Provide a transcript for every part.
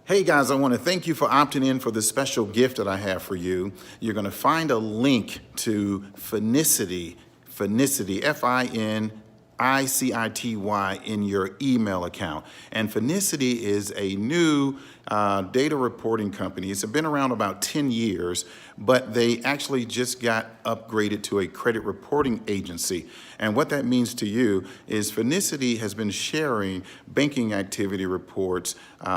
Hey guys, I want to thank you for opting in for this special gift that I have for you. You're going to find a link to Finicity, Finicity, in your email account. And Finicity is a new data reporting company. It's been around about 10 years, but they actually just got upgraded to a credit reporting agency. And what that means to you is Finicity has been sharing banking activity reports,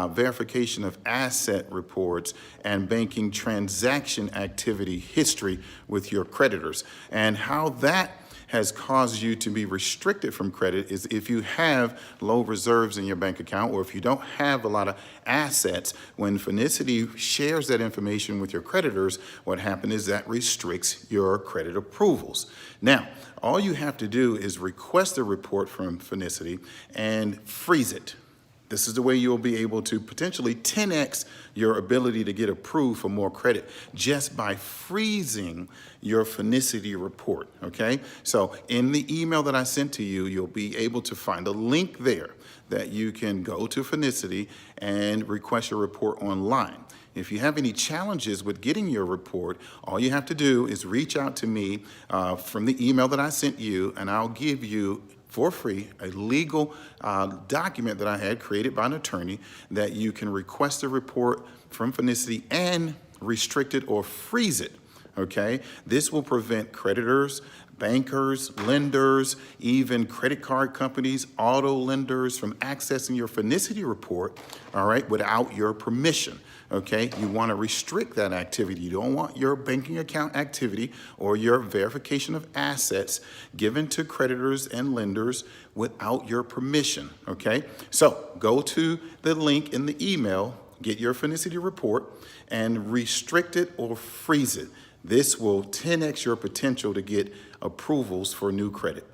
verification of asset reports, and banking transaction activity history with your creditors. And how that has caused you to be restricted from credit is if you have low reserves in your bank account, or if you don't have a lot of assets. When Finicity shares that information with your creditors, what happens is that restricts your credit approvals. Now, all you have to do is request a report from Finicity and freeze it. This is the way you'll be able to potentially 10x your ability to get approved for more credit just by freezing your Finicity report, okay? So in the email that I sent to you, you'll be able to find a link there that you can go to Finicity and request your report online. If you have any challenges with getting your report, all you have to do is reach out to me from the email that I sent you, and I'll give you for free a legal document that I had created by an attorney that you can request a report from Finicity and restrict it or freeze it, okay? This will prevent creditors, bankers, lenders, even credit card companies, auto lenders from accessing your Finicity report, all right, without your permission. Okay, you want to restrict that activity. You don't want your banking account activity or your verification of assets given to creditors and lenders without your permission. Okay, so go to the link in the email, get your Finicity report, and restrict it or freeze it. This will 10x your potential to get approvals for new credit.